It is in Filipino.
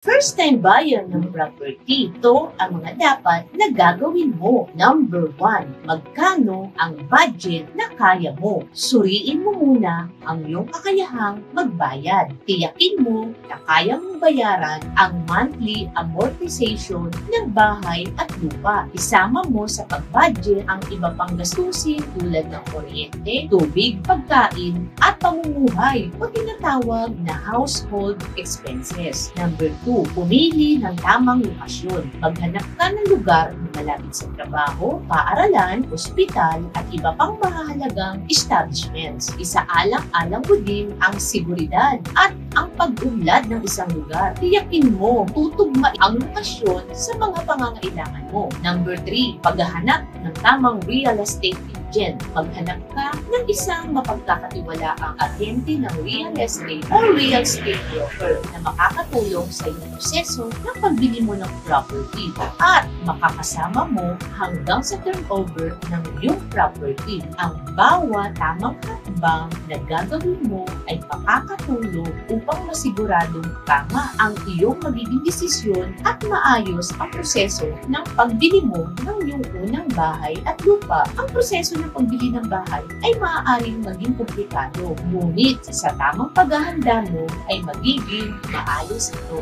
First time buyer ng property, ito ang mga dapat na gagawin mo. Number 1, magkano ang budget na kaya mo? Suriin mo muna ang iyong kakayahang magbayad. Tiyakin mo na kaya mong bayaran ang monthly amortization ng bahay at lupa. Isama mo sa pag-budget ang iba pang gastusin tulad ng kuryente, tubig, pagkain at pamumuhay o tinatawag na household expenses. Number 2, pumili ng tamang lokasyon. Maghanap ka ng lugar na malapit sa trabaho, paaralan, ospital at iba pang mahahalagang establishments. Isaalang-alang mo din ang seguridad at ang pag-unlad ng isang lugar. Tiyakin mo tutugma ang lokasyon sa mga pangangailangan mo. Number 3, paghahanap ng tamang real estate agent. Maghanap ka ng isang mapagkakatiwalaang ahente ng real estate o real estate broker na makakatulong sa iyong proseso ng pagbili mo ng property at makakasama mo hanggang sa turnover ng iyong property. Ang bawat tamang hakbang na gagawin mo ay makakatulong upang masiguradong tama ang iyong magiging desisyon at maayos ang proseso ng pagbili mo ng iyong unang bahay at lupa. Ang proseso ng pagbili ng bahay ay maaaring maging komplikado, ngunit sa tamang paghahanda mo ay magiging maayos ito.